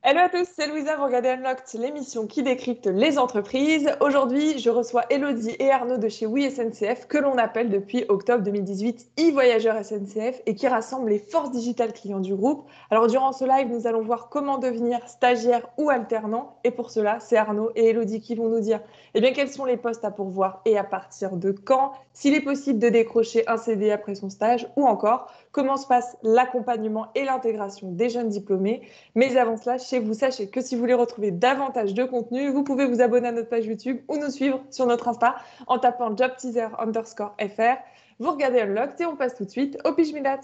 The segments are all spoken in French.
Hello à tous, c'est Louisa, vous regardez Unlocked, l'émission qui décrypte les entreprises. Aujourd'hui, je reçois Elodie et Arnaud de chez Oui SNCF, que l'on appelle depuis octobre 2018 e-voyageurs SNCF et qui rassemble les forces digitales clients du groupe. Alors durant ce live, nous allons voir comment devenir stagiaire ou alternant. Et pour cela, c'est Arnaud et Elodie qui vont nous dire quels sont les postes à pourvoir et à partir de quand, s'il est possible de décrocher un CD après son stage ou encore comment se passe l'accompagnement et l'intégration des jeunes diplômés. Mais avant cela, chez vous, sachez que si vous voulez retrouver davantage de contenu, vous pouvez vous abonner à notre page YouTube ou nous suivre sur notre Insta en tapant jobteaser_fr. Vous regardez Unlocked et on passe tout de suite au Pitch Me That.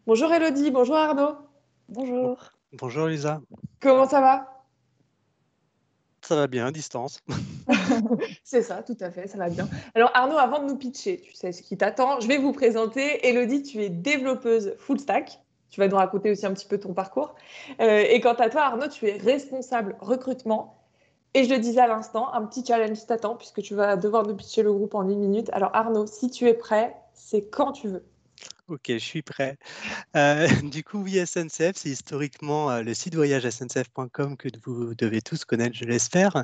Bonjour Elodie, bonjour Arnaud. Bonjour. Bonjour Lisa, Comment ça va? ça va bien à distance. C'est ça, tout à fait, ça va bien. Alors Arnaud, avant de nous pitcher, tu sais ce qui t'attend, je vais vous présenter. Elodie, tu es développeuse full stack. Tu vas nous raconter aussi un petit peu ton parcours. Et quant à toi, Arnaud, tu es responsable recrutement. Et je le disais à l'instant, un petit challenge t'attend puisque tu vas devoir nous pitcher le groupe en 1 minute. Alors Arnaud, si tu es prêt, c'est quand tu veux. Ok, je suis prêt. Du coup, oui, SNCF, c'est historiquement le site voyagesncf.com que vous devez tous connaître, je l'espère.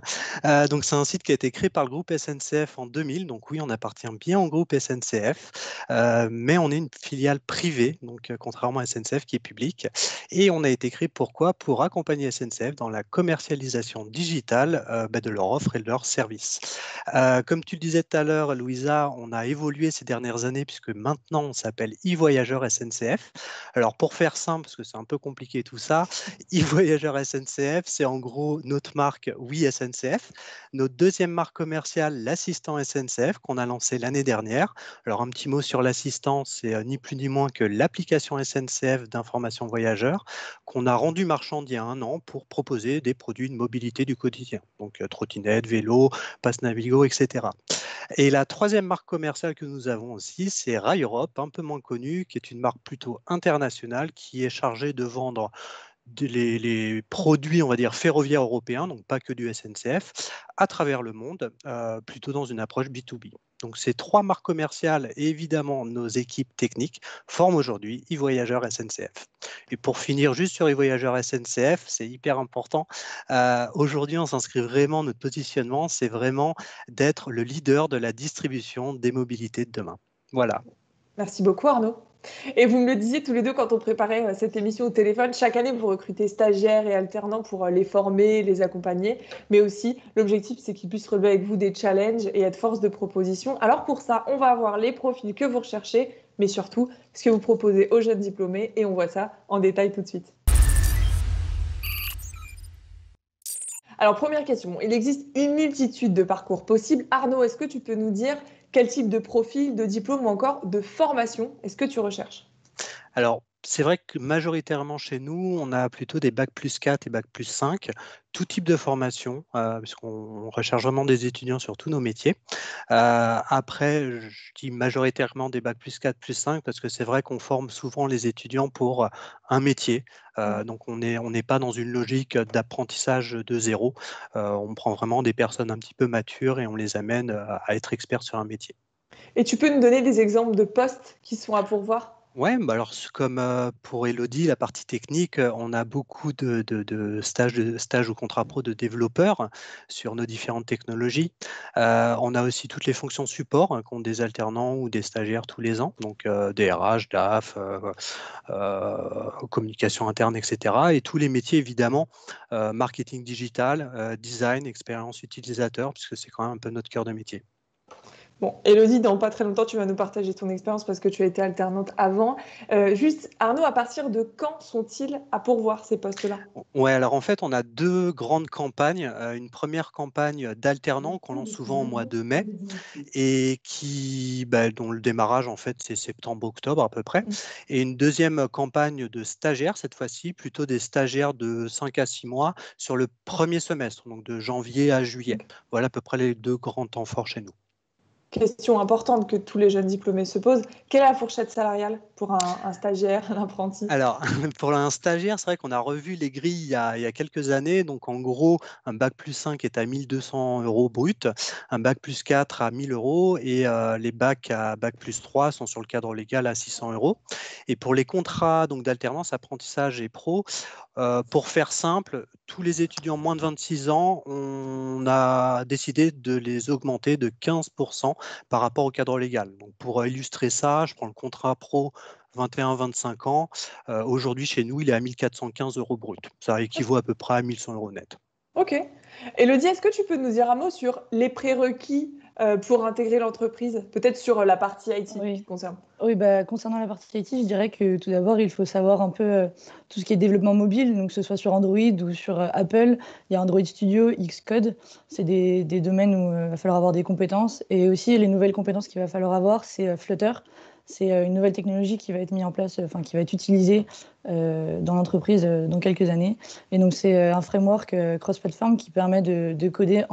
Donc, c'est un site qui a été créé par le groupe SNCF en 2000. Donc, oui, on appartient bien au groupe SNCF, mais on est une filiale privée, donc contrairement à SNCF qui est publique. Et on a été créé pourquoi? Pour accompagner SNCF dans la commercialisation digitale de leur offre et de leurs services. Comme tu le disais tout à l'heure, Louisa, on a évolué ces dernières années puisque maintenant on s'appelle e-voyageurs SNCF. Alors pour faire simple, parce que c'est un peu compliqué tout ça, e-voyageurs SNCF, c'est en gros notre marque Oui SNCF, notre deuxième marque commerciale, l'assistant SNCF, qu'on a lancé l'année dernière. Alors un petit mot sur l'assistant, c'est ni plus ni moins que l'application SNCF d'information voyageurs qu'on a rendu marchande il y a 1 an pour proposer des produits de mobilité du quotidien. Donc trottinette, vélo, Pass Navigo, etc. Et la troisième marque commerciale que nous avons aussi, c'est Rail Europe, un peu moins connue, qui est une marque plutôt internationale qui est chargée de vendre les produits, on va dire, ferroviaires européens, donc pas que du SNCF, à travers le monde, plutôt dans une approche B2B. Donc ces trois marques commerciales et évidemment nos équipes techniques forment aujourd'hui e-voyageurs SNCF. Et pour finir juste sur e-voyageurs SNCF, c'est hyper important. Aujourd'hui, on s'inscrit vraiment, notre positionnement, c'est vraiment d'être le leader de la distribution des mobilités de demain. Voilà. Merci beaucoup Arnaud. Et vous me le disiez tous les deux quand on préparait cette émission au téléphone, chaque année vous recrutez stagiaires et alternants pour les former, les accompagner, mais aussi l'objectif c'est qu'ils puissent relever avec vous des challenges et être force de proposition. Alors pour ça, on va avoir les profils que vous recherchez, mais surtout ce que vous proposez aux jeunes diplômés et on voit ça en détail tout de suite. Alors première question, il existe une multitude de parcours possibles. Arnaud, est-ce que tu peux nous dire quel type de profil, de diplôme ou encore de formation est-ce que tu recherches? Alors, c'est vrai que majoritairement chez nous, on a plutôt des bac plus 4 et bac plus 5, tout type de formation, puisqu'on recherche vraiment des étudiants sur tous nos métiers. Après, je dis majoritairement des bac plus 4, plus 5, parce que c'est vrai qu'on forme souvent les étudiants pour un métier. Donc, on n'est pas dans une logique d'apprentissage de zéro. On prend vraiment des personnes un petit peu matures et on les amène à être experts sur un métier. Et tu peux nous donner des exemples de postes qui sont à pourvoir? Ouais, bah alors comme pour Elodie, la partie technique, on a beaucoup de stages ou contrats pro de développeurs sur nos différentes technologies. On a aussi toutes les fonctions support, qui ont des alternants ou des stagiaires tous les ans, donc DRH, DAF, communication interne, etc. Et tous les métiers, évidemment, marketing digital, design, expérience utilisateur, puisque c'est quand même un peu notre cœur de métier. Bon, Elodie, dans pas très longtemps, tu vas nous partager ton expérience parce que tu as été alternante avant. Juste, Arnaud, à partir de quand sont-ils à pourvoir ces postes-là? Ouais, alors en fait, on a deux grandes campagnes. Une première campagne d'alternants qu'on lance souvent au mois de mai et dont le démarrage, en fait, c'est septembre-octobre à peu près. Et une deuxième campagne de stagiaires, cette fois-ci, plutôt des stagiaires de 5 à 6 mois sur le premier semestre, donc de janvier à juillet. Voilà à peu près les deux grands temps forts chez nous. question importante que tous les jeunes diplômés se posent. Quelle est la fourchette salariale pour un stagiaire, un apprenti? Alors, pour un stagiaire, c'est vrai qu'on a revu les grilles il y a quelques années. Donc, en gros, un bac plus 5 est à 1200 euros brut, un bac plus 4 à 1000 euros et les bacs à bac plus 3 sont sur le cadre légal à 600 euros. Et pour les contrats donc d'alternance, apprentissage et pro, pour faire simple, tous les étudiants moins de 26 ans, on a décidé de les augmenter de 15% par rapport au cadre légal. Donc, pour illustrer ça, je prends le contrat pro 21-25 ans. Aujourd'hui, chez nous, il est à 1415 euros brut. Ça équivaut à peu près à 1100 euros net. Ok. Elodie, est-ce que tu peux nous dire un mot sur les prérequis pour intégrer l'entreprise? Peut-être sur la partie IT qui Oui. te concerne. Oui, concernant la partie IT, je dirais que tout d'abord, il faut savoir un peu tout ce qui est développement mobile, donc que ce soit sur Android ou sur Apple. Il y a Android Studio, Xcode. C'est des domaines où il va falloir avoir des compétences. Et aussi, les nouvelles compétences qu'il va falloir avoir, c'est Flutter. C'est une nouvelle technologie qui va être mise en place, qui va être utilisée dans l'entreprise dans quelques années. Et donc, c'est un framework cross-platform qui permet de coder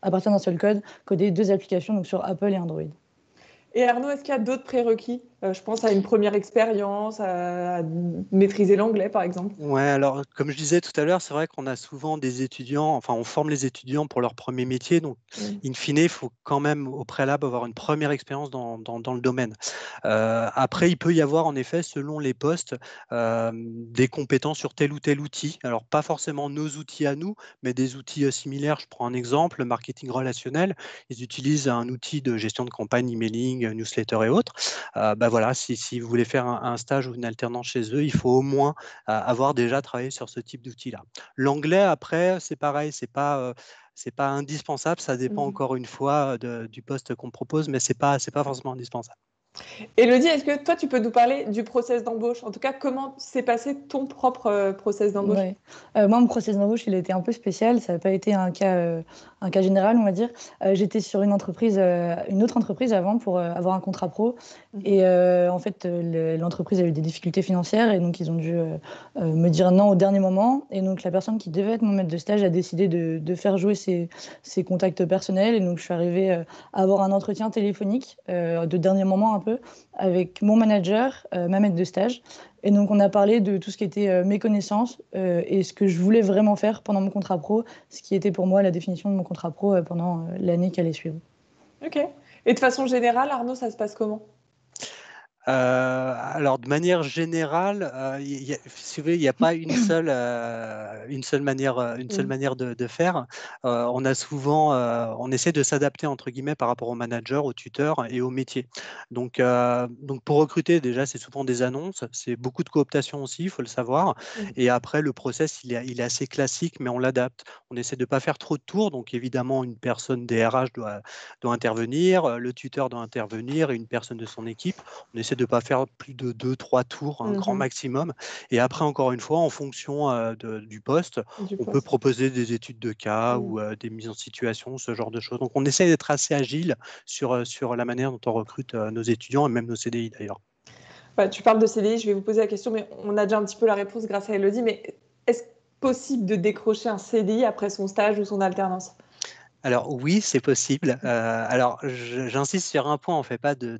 à partir d'un seul code, coder 2 applications donc sur Apple et Android. Et Arnaud, est-ce qu'il y a d'autres prérequis? Je pense à une première expérience, à maîtriser l'anglais, par exemple. Ouais, alors comme je disais tout à l'heure, c'est vrai qu'on a souvent des étudiants, enfin on forme les étudiants pour leur premier métier, donc in fine, il faut quand même au préalable avoir une première expérience dans le domaine. Après, il peut y avoir en effet, selon les postes, des compétences sur tel ou tel outil. Alors pas forcément nos outils à nous, mais des outils similaires. Je prends un exemple, le marketing relationnel. Ils utilisent un outil de gestion de campagne, emailing, newsletter et autres. Voilà, si vous voulez faire un stage ou une alternance chez eux, il faut au moins avoir déjà travaillé sur ce type d'outil-là. L'anglais, après, c'est pareil, c'est pas indispensable, ça dépend encore une fois du poste qu'on propose, mais c'est pas forcément indispensable. Elodie, est-ce que toi, tu peux nous parler du process d'embauche? En tout cas, comment s'est passé ton propre process d'embauche? Ouais. Moi, mon process d'embauche, il a été un peu spécial. Ça n'a pas été un cas général, on va dire. J'étais sur une autre entreprise avant pour avoir un contrat pro. Et en fait, l'entreprise a eu des difficultés financières et donc ils ont dû me dire non au dernier moment. Et donc la personne qui devait être mon maître de stage a décidé de faire jouer ses contacts personnels. Et donc je suis arrivée à avoir un entretien téléphonique de dernier moment un peu avec mon manager, ma maître de stage. Et donc, on a parlé de tout ce qui était mes connaissances et ce que je voulais vraiment faire pendant mon contrat pro, ce qui était pour moi la définition de mon contrat pro pendant l'année qui allait suivre. Ok. Et de façon générale, Arnaud, ça se passe comment? Alors, de manière générale, si vous voulez, il n'y a pas une seule manière de faire. On a souvent, on essaie de s'adapter entre guillemets par rapport au manager, au tuteur et au métier. Donc pour recruter, déjà, c'est souvent des annonces, c'est beaucoup de cooptation aussi, il faut le savoir. Et après, le process, il est assez classique, mais on l'adapte. On essaie de ne pas faire trop de tours. Donc, évidemment, une personne des RH doit intervenir, le tuteur doit intervenir et une personne de son équipe. On essaie de ne pas faire plus de 2-3 tours, un grand maximum. Et après, encore une fois, en fonction du poste, on peut proposer des études de cas ou des mises en situation, ce genre de choses. Donc, on essaie d'être assez agile sur la manière dont on recrute nos étudiants et même nos CDI d'ailleurs. Tu parles de CDI, je vais vous poser la question, mais on a déjà un petit peu la réponse grâce à Elodie. Mais est-ce possible de décrocher un CDI après son stage ou son alternance? Alors oui, c'est possible. Alors j'insiste sur un point, on ne fait pas de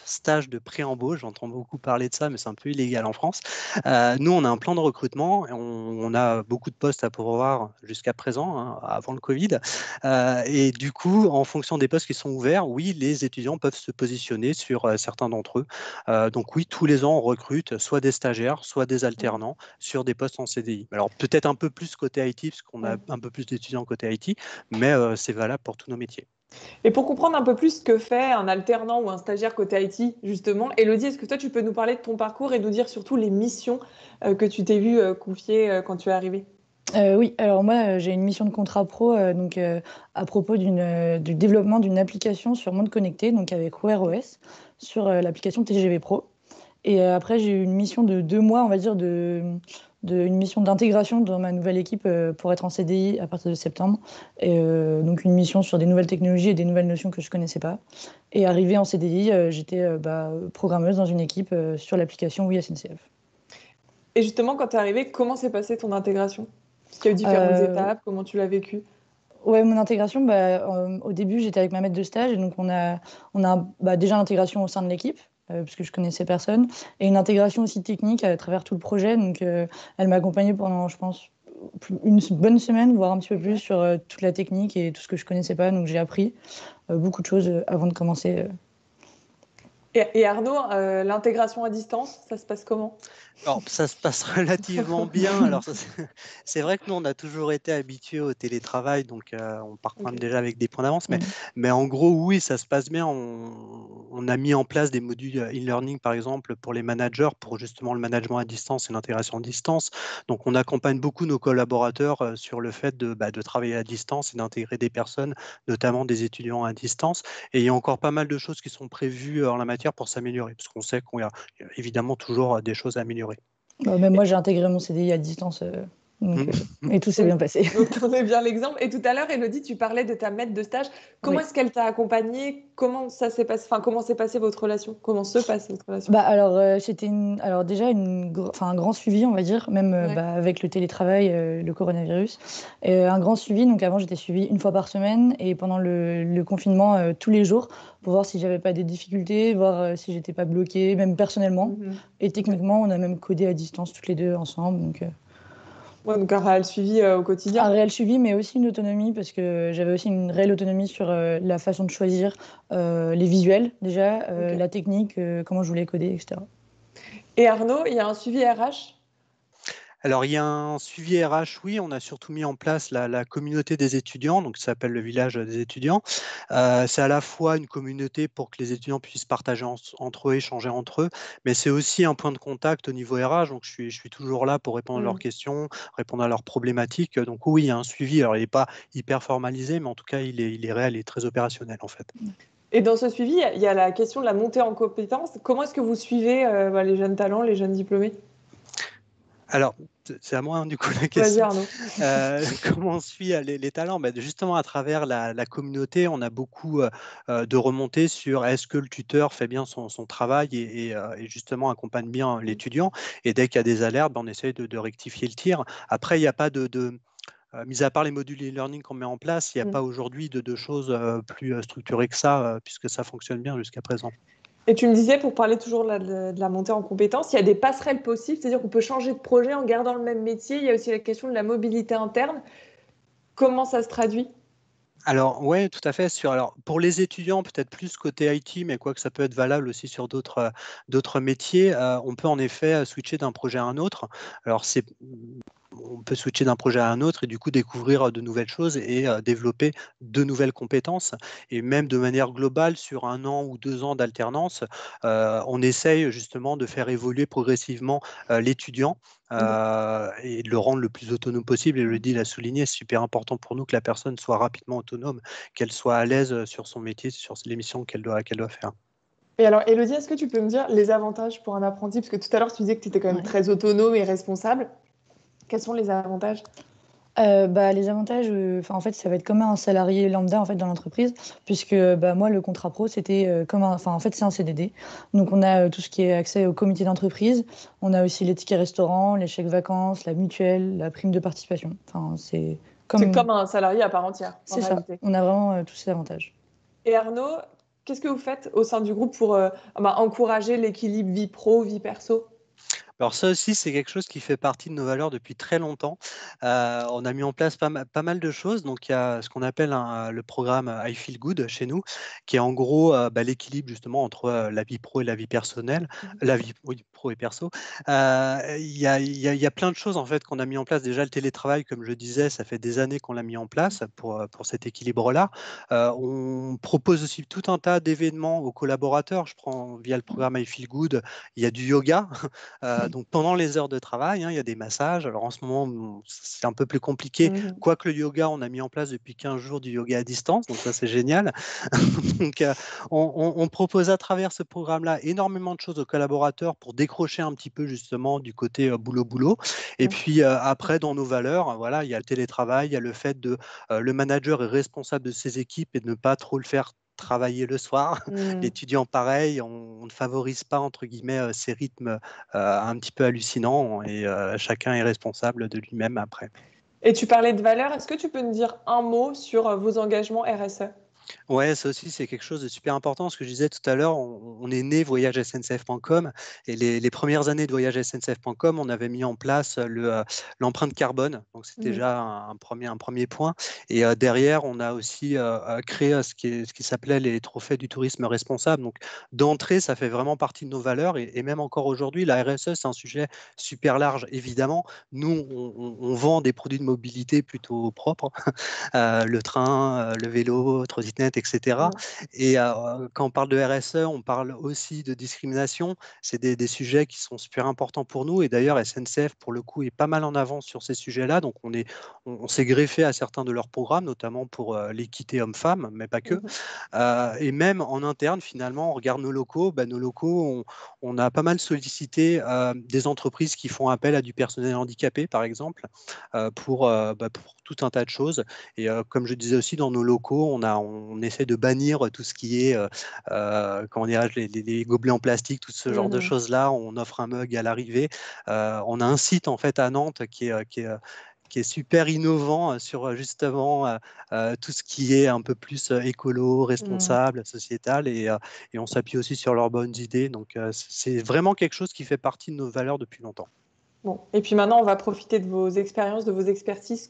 stage de pré-embauche, j'entends beaucoup parler de ça, mais c'est un peu illégal en France. Nous, on a un plan de recrutement, et on a beaucoup de postes à pourvoir jusqu'à présent, hein, avant le Covid. Et du coup, en fonction des postes qui sont ouverts, oui, les étudiants peuvent se positionner sur certains d'entre eux. Donc oui, tous les ans, on recrute soit des stagiaires, soit des alternants sur des postes en CDI. Alors peut-être un peu plus côté IT, parce qu'on a un peu plus d'étudiants côté IT, mais c'est valable pour tous nos métiers. Et pour comprendre un peu plus ce que fait un alternant ou un stagiaire côté IT, justement, Elodie, est-ce que toi, tu peux nous parler de ton parcours et nous dire surtout les missions que tu t'es vu confier quand tu es arrivé? Oui, alors moi, j'ai une mission de contrat pro à propos du développement d'une application sur Monde Connecté, donc avec Wear OS, sur l'application TGV Pro. Et après, j'ai eu une mission de 2 mois, on va dire, une mission d'intégration dans ma nouvelle équipe pour être en CDI à partir de septembre. Et donc, une mission sur des nouvelles technologies et des nouvelles notions que je ne connaissais pas. Et arrivée en CDI, j'étais programmeuse dans une équipe sur l'application Oui SNCF. Et justement, quand tu es arrivé, comment s'est passée ton intégration? Est-ce qu'il y a eu différentes étapes? Comment tu l'as vécu? Ouais, mon intégration, au début, j'étais avec ma maître de stage, et donc déjà l'intégration au sein de l'équipe, parce que je connaissais personne, et une intégration aussi technique à travers tout le projet. Donc, elle m'a accompagnée pendant, je pense, une bonne semaine, voire un petit peu plus, sur toute la technique et tout ce que je connaissais pas. Donc, j'ai appris beaucoup de choses avant de commencer. Et Arnaud, l'intégration à distance, ça se passe comment? Alors, ça se passe relativement bien. Alors, c'est vrai que nous, on a toujours été habitués au télétravail, donc on part quand même Ok. déjà avec des points d'avance. Mm. Mais en gros, oui, ça se passe bien. On a mis en place des modules e-learning, par exemple, pour les managers, pour justement le management à distance et l'intégration à distance. Donc, on accompagne beaucoup nos collaborateurs sur le fait de travailler à distance et d'intégrer des personnes, notamment des étudiants à distance. Et il y a encore pas mal de choses qui sont prévues en la matière pour s'améliorer, parce qu'on sait qu'il y a évidemment toujours des choses à améliorer. Même moi, j'ai intégré mon CDI à distance, donc, et tout s'est bien passé. Donc, tu en es bien l'exemple. Et tout à l'heure, Elodie, tu parlais de ta maître de stage. Comment Oui. est-ce qu'elle t'a accompagnée? Comment ça s'est passé? Enfin, comment s'est passée votre relation? Comment se passe votre relation? C'était déjà un grand suivi, on va dire, même Ouais. avec le télétravail, le coronavirus. Un grand suivi, donc avant j'étais suivie une fois par semaine, et pendant le confinement, tous les jours, pour voir si j'avais pas des difficultés, voir si j'étais pas bloquée, même personnellement. Mhm. Et Ok. techniquement, on a même codé à distance toutes les deux ensemble. Donc, Ouais, donc un réel suivi au un quotidien. réel suivi, mais aussi une autonomie, parce que j'avais aussi une réelle autonomie sur la façon de choisir les visuels, déjà, Ok. la technique, comment je voulais coder, etc. Et Arnaud, il y a un suivi RH? Alors, il y a un suivi RH, oui, on a surtout mis en place la communauté des étudiants, donc ça s'appelle le village des étudiants. C'est à la fois une communauté pour que les étudiants puissent partager entre eux, échanger entre eux, mais c'est aussi un point de contact au niveau RH, donc je suis toujours là pour répondre à leurs Mm. questions, répondre à leurs problématiques. Donc oui, il y a un suivi, alors il n'est pas hyper formalisé, mais en tout cas, il est réel et très opérationnel en fait. Et dans ce suivi, il y a la question de la montée en compétences. Comment est-ce que vous suivez les jeunes talents, les jeunes diplômés? Alors, c'est à moi du coup la Vas-y, question. Arnaud. Comment on suit les talents? Justement, à travers la communauté, on a beaucoup de remontées sur est-ce que le tuteur fait bien son travail et justement accompagne bien l'étudiant. Et dès qu'il y a des alertes, on essaye de rectifier le tir. Après, il n'y a pas mis à part les modules e-learning qu'on met en place, il n'y a Mm. pas aujourd'hui de choses plus structurées que ça, puisque ça fonctionne bien jusqu'à présent. Et tu me disais, pour parler toujours de la montée en compétences, il y a des passerelles possibles, c'est-à-dire qu'on peut changer de projet en gardant le même métier. Il y a aussi la question de la mobilité interne. Comment ça se traduit? Alors, ouais, tout à fait. Alors, pour les étudiants, peut-être plus côté IT, mais quoi que ça peut être valable aussi sur d'autres métiers, on peut en effet switcher d'un projet à un autre. Alors, on peut switcher d'un projet à un autre et du coup découvrir de nouvelles choses et développer de nouvelles compétences. Et même de manière globale, sur 1 an ou 2 ans d'alternance, on essaye justement de faire évoluer progressivement l'étudiant Ok. et de le rendre le plus autonome possible. Et le dit l'a souligné, c'est super important pour nous que la personne soit rapidement autonome, qu'elle soit à l'aise sur son métier, sur les missions qu'elle doit faire. Et alors, Elodie, est-ce que tu peux me dire les avantages pour un apprenti? Parce que tout à l'heure, tu disais que tu étais quand même Ouais. très autonome et responsable. Quels sont les avantages? Les avantages, en fait, ça va être comme un salarié lambda en fait dans l'entreprise, puisque moi, le contrat pro, c'était en fait, c'est un CDD. Donc, on a tout ce qui est accès au comité d'entreprise. On a aussi les tickets restaurants, les chèques vacances, la mutuelle, la prime de participation. Enfin, c'est C'est comme, comme un salarié à part entière, en c'est ça. réalité. On a vraiment tous ces avantages. Et Arnaud, qu'est-ce que vous faites au sein du groupe pour encourager l'équilibre vie pro, vie perso? Alors ça aussi, c'est quelque chose qui fait partie de nos valeurs depuis très longtemps. On a mis en place pas mal de choses. Donc il y a ce qu'on appelle le programme I Feel Good chez nous, qui est en gros l'équilibre justement entre la vie pro et la vie personnelle, la vie oui, pro et perso. Il y a plein de choses en fait qu'on a mis en place. Déjà le télétravail, comme je disais, ça fait des années qu'on l'a mis en place pour cet équilibre-là. On propose aussi tout un tas d'événements aux collaborateurs. Je prends via le programme I Feel Good, il y a du yoga. Donc pendant les heures de travail, hein, il y a des massages. Alors en ce moment, c'est un peu plus compliqué. Mhm. Quoique le yoga, on a mis en place depuis 15 jours du yoga à distance, donc ça c'est génial. Donc on propose à travers ce programme-là énormément de choses aux collaborateurs pour décrocher un petit peu justement du côté boulot-boulot. Et Ouais. puis après, dans nos valeurs, voilà, il y a le télétravail, il y a le fait de le manager est responsable de ses équipes et de ne pas trop le faire travailler le soir. Mhm. L'étudiant, pareil, on ne favorise pas, entre guillemets, ces rythmes un petit peu hallucinants et chacun est responsable de lui-même après. Et tu parlais de valeurs, est-ce que tu peux nous dire un mot sur vos engagements RSE? Ouais, ça aussi, c'est quelque chose de super important. Ce que je disais tout à l'heure, on est né voyagesncf.com et les premières années de voyagesncf.com, on avait mis en place l'empreinte carbone. Donc, c'était déjà un premier point. Et derrière, on a aussi créé ce qui s'appelait les trophées du tourisme responsable. Donc, d'entrée, ça fait vraiment partie de nos valeurs. Et même encore aujourd'hui, la RSE, c'est un sujet super large, évidemment. Nous, on vend des produits de mobilité plutôt propres, le train, le vélo, trottinette, etc. Et quand on parle de RSE, on parle aussi de discrimination. C'est des sujets qui sont super importants pour nous. Et d'ailleurs, SNCF, pour le coup, est pas mal en avance sur ces sujets-là. Donc, on s'est greffé à certains de leurs programmes, notamment pour l'équité homme-femme, mais pas que. Et même en interne, finalement, on regarde nos locaux. Nos locaux, on a pas mal sollicité des entreprises qui font appel à du personnel handicapé, par exemple, pour tout un tas de choses. Et comme je disais aussi, dans nos locaux, on essaie de bannir tout ce qui est, comment dirais-je, les gobelets en plastique, tout ce genre de choses-là. On offre un mug à l'arrivée. On a un site en fait à Nantes qui est super innovant sur justement tout ce qui est un peu plus écolo, responsable, sociétal, et on s'appuie aussi sur leurs bonnes idées. Donc, c'est vraiment quelque chose qui fait partie de nos valeurs depuis longtemps. Bon. Et puis maintenant, on va profiter de vos expériences, de vos expertises,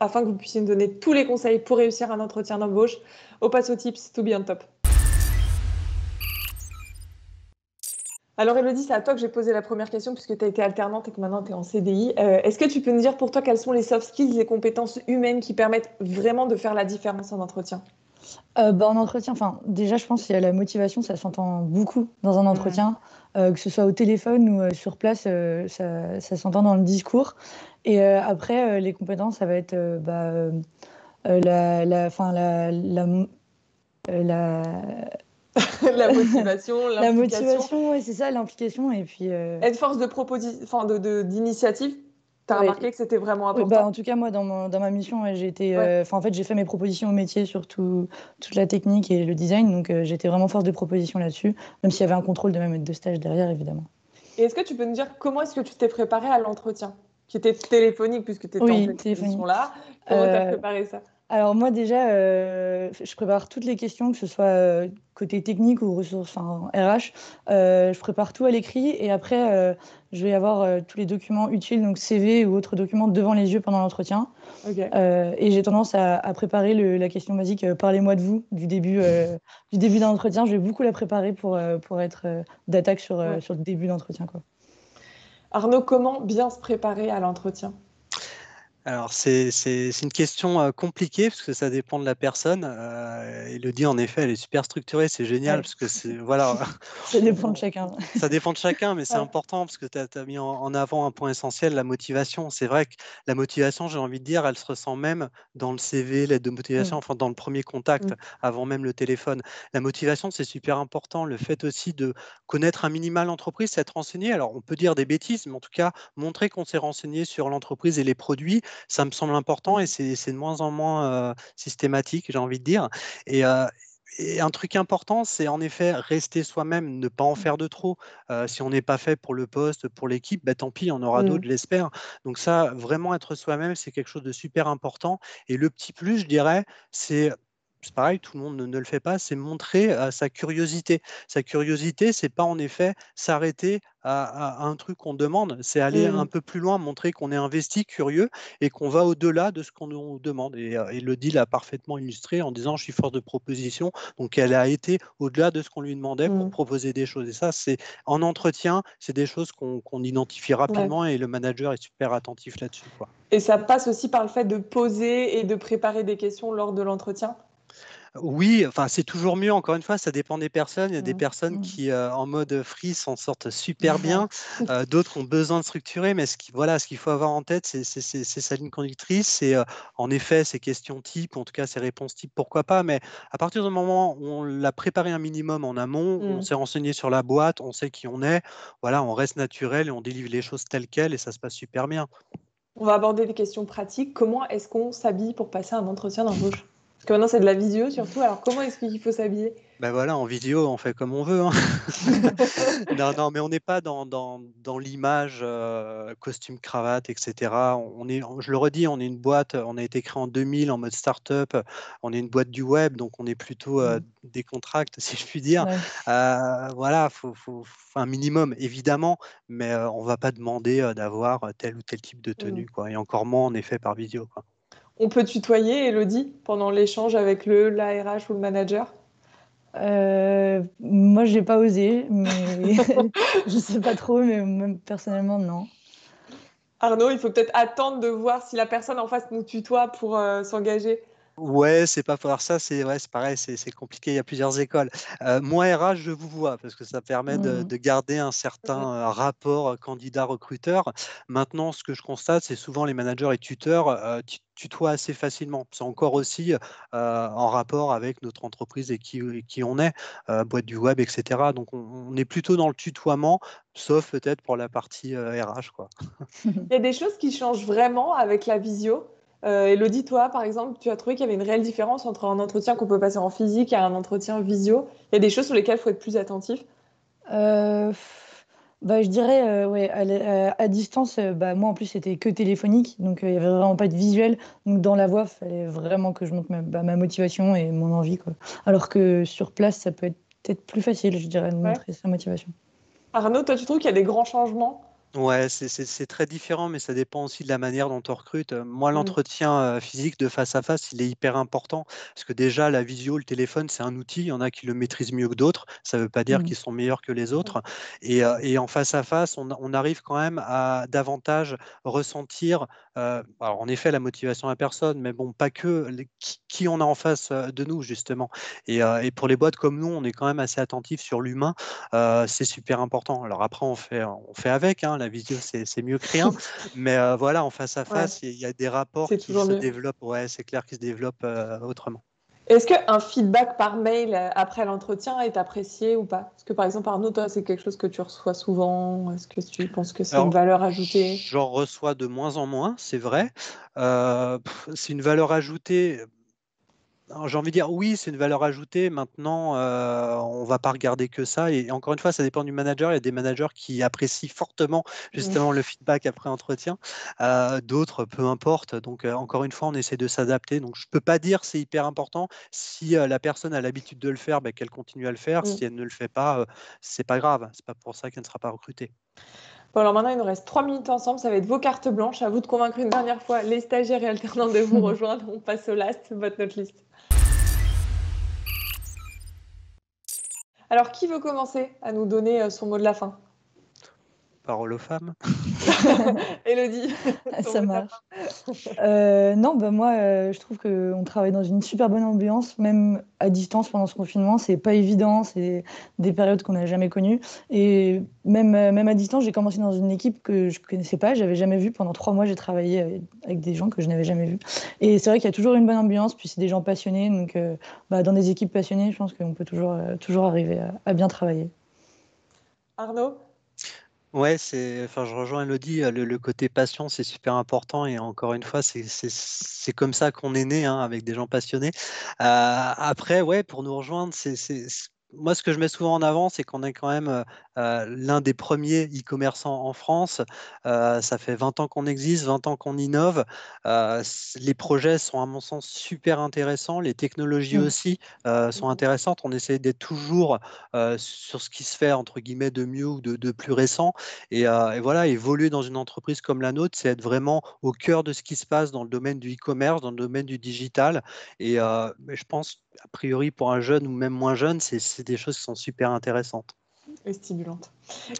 afin que vous puissiez nous donner tous les conseils pour réussir un entretien d'embauche. Au Passo Tips, to be on top. Alors Elodie, c'est à toi que j'ai posé la première question puisque tu as été alternante et que maintenant tu es en CDI. Est-ce que tu peux nous dire pour toi quelles sont les soft skills, les compétences humaines qui permettent vraiment de faire la différence en entretien? En entretien, déjà, je pense qu'il y a la motivation, ça s'entend beaucoup dans un entretien, que ce soit au téléphone ou sur place, ça s'entend dans le discours. Et après, les compétences, ça va être la motivation, la l'implication. motivation, ouais, c'est ça, l'implication. Et puis, être force de proposition, d'initiative. Tu as remarqué que c'était vraiment important? En tout cas, moi, dans ma mission, j'ai été, Ouais. en fait, j'ai fait mes propositions au métier sur toute la technique et le design. Donc, j'étais vraiment force de proposition là-dessus, même s'il y avait un contrôle de même de stage derrière, évidemment. Et est-ce que tu peux nous dire comment est-ce que tu t'es préparée à l'entretien, qui était téléphonique puisque tu étais en cette téléphonique. position-là? Comment tu as préparé ça? Alors moi déjà, je prépare toutes les questions, que ce soit côté technique ou ressources, RH. Je prépare tout à l'écrit et après, je vais avoir tous les documents utiles, donc CV ou autres documents devant les yeux pendant l'entretien. Okay. Et j'ai tendance à préparer la question basique, parlez-moi de vous, du début d'un entretien. Je vais beaucoup la préparer pour être d'attaque sur le début d'entretien, quoi. Arnaud, comment bien se préparer à l'entretien? Alors, c'est une question compliquée parce que ça dépend de la personne. Elodie, en effet, elle est super structurée, c'est génial parce que voilà. Ça dépend de chacun. Ça dépend de chacun, mais c'est important parce que tu as mis en avant un point essentiel, la motivation. C'est vrai que la motivation, j'ai envie de dire, elle se ressent même dans le CV, l'aide de motivation, enfin dans le premier contact, avant même le téléphone. La motivation, c'est super important. Le fait aussi de connaître un minimum l'entreprise, s'être renseigné. Alors, on peut dire des bêtises, mais en tout cas, montrer qu'on s'est renseigné sur l'entreprise et les produits, ça me semble important et c'est de moins en moins systématique, j'ai envie de dire. Et un truc important, c'est en effet rester soi-même, ne pas en faire de trop. Si on n'est pas fait pour le poste, pour l'équipe, tant pis, on aura d'autres, je l'espère. Donc ça, vraiment être soi-même, c'est quelque chose de super important. Et le petit plus, je dirais, c'est pareil, tout le monde ne le fait pas, c'est montrer sa curiosité. Sa curiosité, c'est pas en effet s'arrêter à un truc qu'on demande, c'est aller un peu plus loin, montrer qu'on est investi, curieux et qu'on va au-delà de ce qu'on nous demande. Et Elodie l'a parfaitement illustré en disant je suis force de proposition, donc elle a été au-delà de ce qu'on lui demandait pour proposer des choses. Et ça, c'est en entretien, c'est des choses qu'on identifie rapidement et le manager est super attentif là-dessus, quoi. Et ça passe aussi par le fait de poser et de préparer des questions lors de l'entretien? Oui, enfin, c'est toujours mieux. Encore une fois, ça dépend des personnes. Il y a des personnes qui, en mode free, s'en sortent super bien. D'autres ont besoin de structurer. Mais ce qu'il faut avoir en tête, c'est sa ligne conductrice. C'est en effet ces questions type, en tout cas ces réponses type, pourquoi pas. Mais à partir du moment où on l'a préparé un minimum en amont, on s'est renseigné sur la boîte, on sait qui on est. Voilà, on reste naturel et on délivre les choses telles quelles et ça se passe super bien. On va aborder des questions pratiques. Comment est-ce qu'on s'habille pour passer un entretien d'embauche? Parce que maintenant, c'est de la visio surtout. Alors, comment est-ce qu'il faut s'habiller? Ben voilà, en vidéo, on fait comme on veut, hein. Non, non, mais on n'est pas dans l'image costume, cravate, etc. Je le redis, on est une boîte, on a été créé en 2000 en mode start-up, on est une boîte du web, donc on est plutôt décontracté, si je puis dire. Ouais. Voilà, faut un minimum, évidemment, mais on ne va pas demander d'avoir tel ou tel type de tenue, quoi. Et encore moins, en effet, par vidéo, quoi. On peut tutoyer, Elodie, pendant l'échange avec l'ARH ou le manager? Moi, j'ai pas osé, mais je sais pas trop, mais même personnellement, non. Arnaud, il faut peut-être attendre de voir si la personne en face nous tutoie pour s'engager. Ouais, c'est pas pour ça, c'est pareil, c'est compliqué, il y a plusieurs écoles. Moi, RH, je vous vois parce que ça permet de garder un certain rapport candidat-recruteur. Maintenant, ce que je constate, c'est souvent les managers et tuteurs tutoient assez facilement. C'est encore aussi en rapport avec notre entreprise et qui on est, boîte du web, etc. Donc, on est plutôt dans le tutoiement, sauf peut-être pour la partie RH, quoi. Il y a des choses qui changent vraiment avec la visio. Elodie, toi, par exemple, tu as trouvé qu'il y avait une réelle différence entre un entretien qu'on peut passer en physique et un entretien visio. Il y a des choses sur lesquelles il faut être plus attentif. Euh, Bah, je dirais, ouais, à distance, bah, moi en plus c'était que téléphonique, donc il n'y avait vraiment pas de visuel. Donc dans la voix, il fallait vraiment que je montre ma motivation et mon envie, quoi. Alors que sur place, ça peut être peut-être plus facile, je dirais, de Ouais. montrer sa motivation. Arnaud, toi, tu trouves qu'il y a des grands changements? Ouais, c'est très différent, mais ça dépend aussi de la manière dont on recrute. Moi, Mm. l'entretien physique de face à face, il est hyper important parce que déjà, la visio, le téléphone, c'est un outil. Il y en a qui le maîtrisent mieux que d'autres. Ça ne veut pas dire Mm. qu'ils sont meilleurs que les autres. Et en face à face, on arrive quand même à davantage ressentir, alors en effet, la motivation de la personne, mais bon, pas que, qui on a en face de nous, justement. Et pour les boîtes comme nous, on est quand même assez attentif sur l'humain. C'est super important. Alors après, on fait avec, hein, la visio, c'est mieux que rien. Mais voilà, en face à Ouais, face, il y a des rapports c'est qui toujours se mieux. développent. Ouais, c'est clair qu'ils se développent autrement. Est-ce qu'un feedback par mail après l'entretien est apprécié ou pas? Est-ce que par exemple, Arnaud, toi, c'est quelque chose que tu reçois souvent? Est-ce que tu penses que c'est une Alors, valeur ajoutée? j'en reçois de moins en moins, c'est vrai. C'est une valeur ajoutée. Alors, j'ai envie de dire oui, c'est une valeur ajoutée. Maintenant, on ne va pas regarder que ça. Et encore une fois, ça dépend du manager. Il y a des managers qui apprécient fortement Mm. justement le feedback après entretien. D'autres, peu importe. Donc, encore une fois, on essaie de s'adapter. Donc, je ne peux pas dire que c'est hyper important. Si la personne a l'habitude de le faire, ben, qu'elle continue à le faire. Mm. Si elle ne le fait pas, c'est pas grave. C'est pas pour ça qu'elle ne sera pas recrutée. Bon, alors maintenant, il nous reste 3 minutes ensemble. Ça va être vos cartes blanches. À vous de convaincre une dernière fois les stagiaires et alternants de vous rejoindre. On passe au last, votre note list. Alors, qui veut commencer à nous donner son mot de la fin? Parole aux femmes. Élodie, ton Ça mot de la marche. fin. Non, bah moi, je trouve qu'on travaille dans une super bonne ambiance, même à distance pendant ce confinement. C'est pas évident, c'est des périodes qu'on n'a jamais connues. Et même à distance, j'ai commencé dans une équipe que je connaissais pas, j'avais jamais vue. Pendant 3 mois, j'ai travaillé avec des gens que je n'avais jamais vus. Et c'est vrai qu'il y a toujours une bonne ambiance, puis c'est des gens passionnés. Donc, bah, dans des équipes passionnées, je pense qu'on peut toujours arriver à bien travailler. Arnaud? Ouais, enfin, je rejoins Elodie, le côté passion, c'est super important et encore une fois, c'est comme ça qu'on est né, hein, avec des gens passionnés. Après, ouais, pour nous rejoindre, moi, ce que je mets souvent en avant, c'est qu'on est quand même l'un des premiers e-commerçants en France. Ça fait 20 ans qu'on existe, 20 ans qu'on innove. Les projets sont, à mon sens, super intéressants. Les technologies Mm. aussi sont intéressantes. On essaie d'être toujours sur ce qui se fait, entre guillemets, de mieux ou de plus récent. Et voilà, évoluer dans une entreprise comme la nôtre, c'est être vraiment au cœur de ce qui se passe dans le domaine du e-commerce, dans le domaine du digital. Mais je pense, a priori, pour un jeune ou même moins jeune, c'est des choses qui sont super intéressantes. Et stimulante.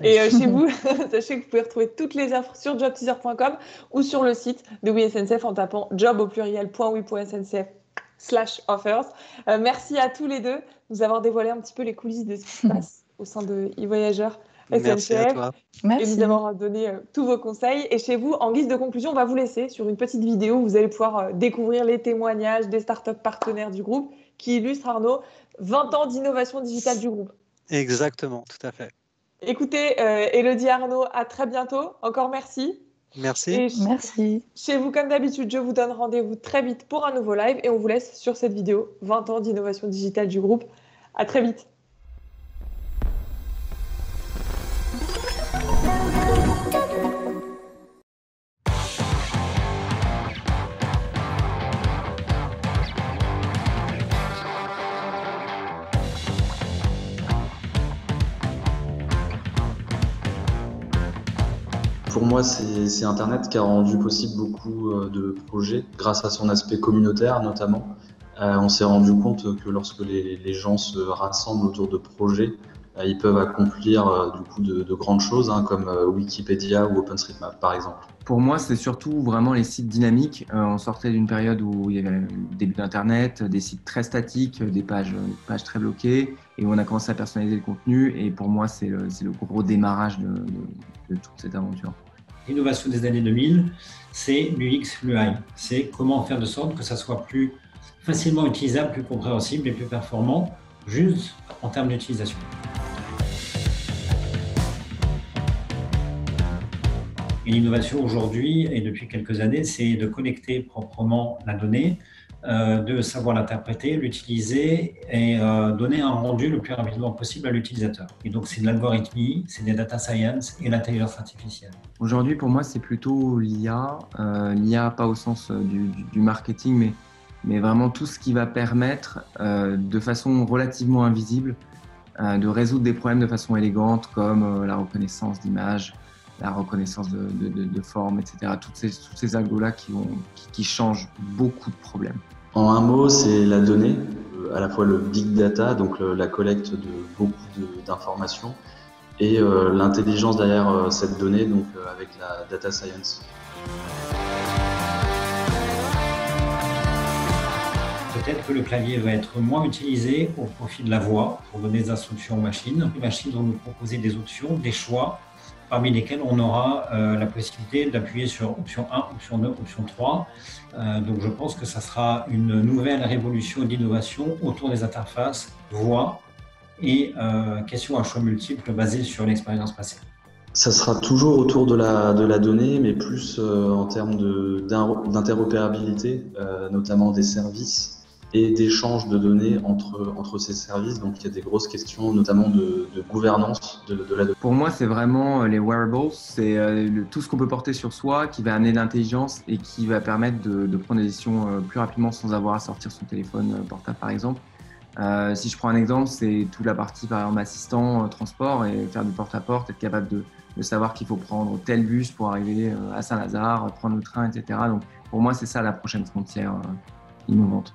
Oui. Et chez vous, sachez que vous pouvez retrouver toutes les offres sur jobteaser.com ou sur le site de WeSNCF en tapant job au pluriel.we.sncf/offers. Merci à tous les deux de nous avoir dévoilé un petit peu les coulisses de ce qui se passe au sein de e-voyageurs Merci à SNCF toi. et nous Merci. avoir donné tous vos conseils. Et chez vous, en guise de conclusion, on va vous laisser sur une petite vidéo où vous allez pouvoir découvrir les témoignages des startups partenaires du groupe qui illustrent, Arnaud, 20 ans d'innovation digitale du groupe. Exactement, tout à fait. Écoutez, Élodie, Arnaud, à très bientôt. Encore merci. Merci. Et Merci. chez vous, comme d'habitude, je vous donne rendez-vous très vite pour un nouveau live et on vous laisse sur cette vidéo 20 ans d'innovation digitale du groupe. À très vite. Pour moi, c'est Internet qui a rendu possible beaucoup de projets grâce à son aspect communautaire notamment. On s'est rendu compte que lorsque les gens se rassemblent autour de projets, ils peuvent accomplir du coup de grandes choses comme Wikipédia ou OpenStreetMap par exemple. Pour moi, c'est surtout vraiment les sites dynamiques. On sortait d'une période où il y avait le début d'Internet, des sites très statiques, des pages très bloquées, et où on a commencé à personnaliser le contenu. Et pour moi, c'est le gros démarrage de toute cette aventure. L'innovation des années 2000, c'est l'UX, l'UI. C'est comment faire de sorte que ça soit plus facilement utilisable, plus compréhensible et plus performant, juste en termes d'utilisation. Et l'innovation aujourd'hui, et depuis quelques années, c'est de connecter proprement la donnée, de savoir l'interpréter, l'utiliser et donner un rendu le plus rapidement possible à l'utilisateur. Et donc, c'est de l'algorithmie, c'est des data science et l'intelligence artificielle. Aujourd'hui, pour moi, c'est plutôt l'IA. L'IA, pas au sens du marketing, mais vraiment tout ce qui va permettre, de façon relativement invisible, de résoudre des problèmes de façon élégante, comme la reconnaissance d'images, la reconnaissance de formes, etc. Toutes ces algos-là qui changent beaucoup de problèmes. En un mot, c'est la donnée, à la fois le big data, donc la collecte de beaucoup d'informations, et l'intelligence derrière cette donnée, donc avec la data science. Peut-être que le clavier va être moins utilisé au profit de la voix pour donner des instructions aux machines. Les machines vont nous proposer des options, des choix, parmi lesquels on aura la possibilité d'appuyer sur option 1, option 2, option 3. Donc je pense que ça sera une nouvelle révolution d'innovation autour des interfaces voix et questions à choix multiples basées sur l'expérience passée. Ça sera toujours autour de la donnée, mais plus en termes d'interopérabilité, notamment des services et d'échange de données entre ces services. Donc il y a des grosses questions, notamment de gouvernance de la donnée. Pour moi, c'est vraiment les wearables, c'est tout ce qu'on peut porter sur soi qui va amener de l'intelligence et qui va permettre de prendre des décisions plus rapidement sans avoir à sortir son téléphone portable, par exemple. Si je prends un exemple, c'est toute la partie, par exemple, assistant transport et faire du porte-à-porte, être capable de savoir qu'il faut prendre tel bus pour arriver à Saint-Lazare, prendre le train, etc. Donc pour moi, c'est ça la prochaine frontière innovante.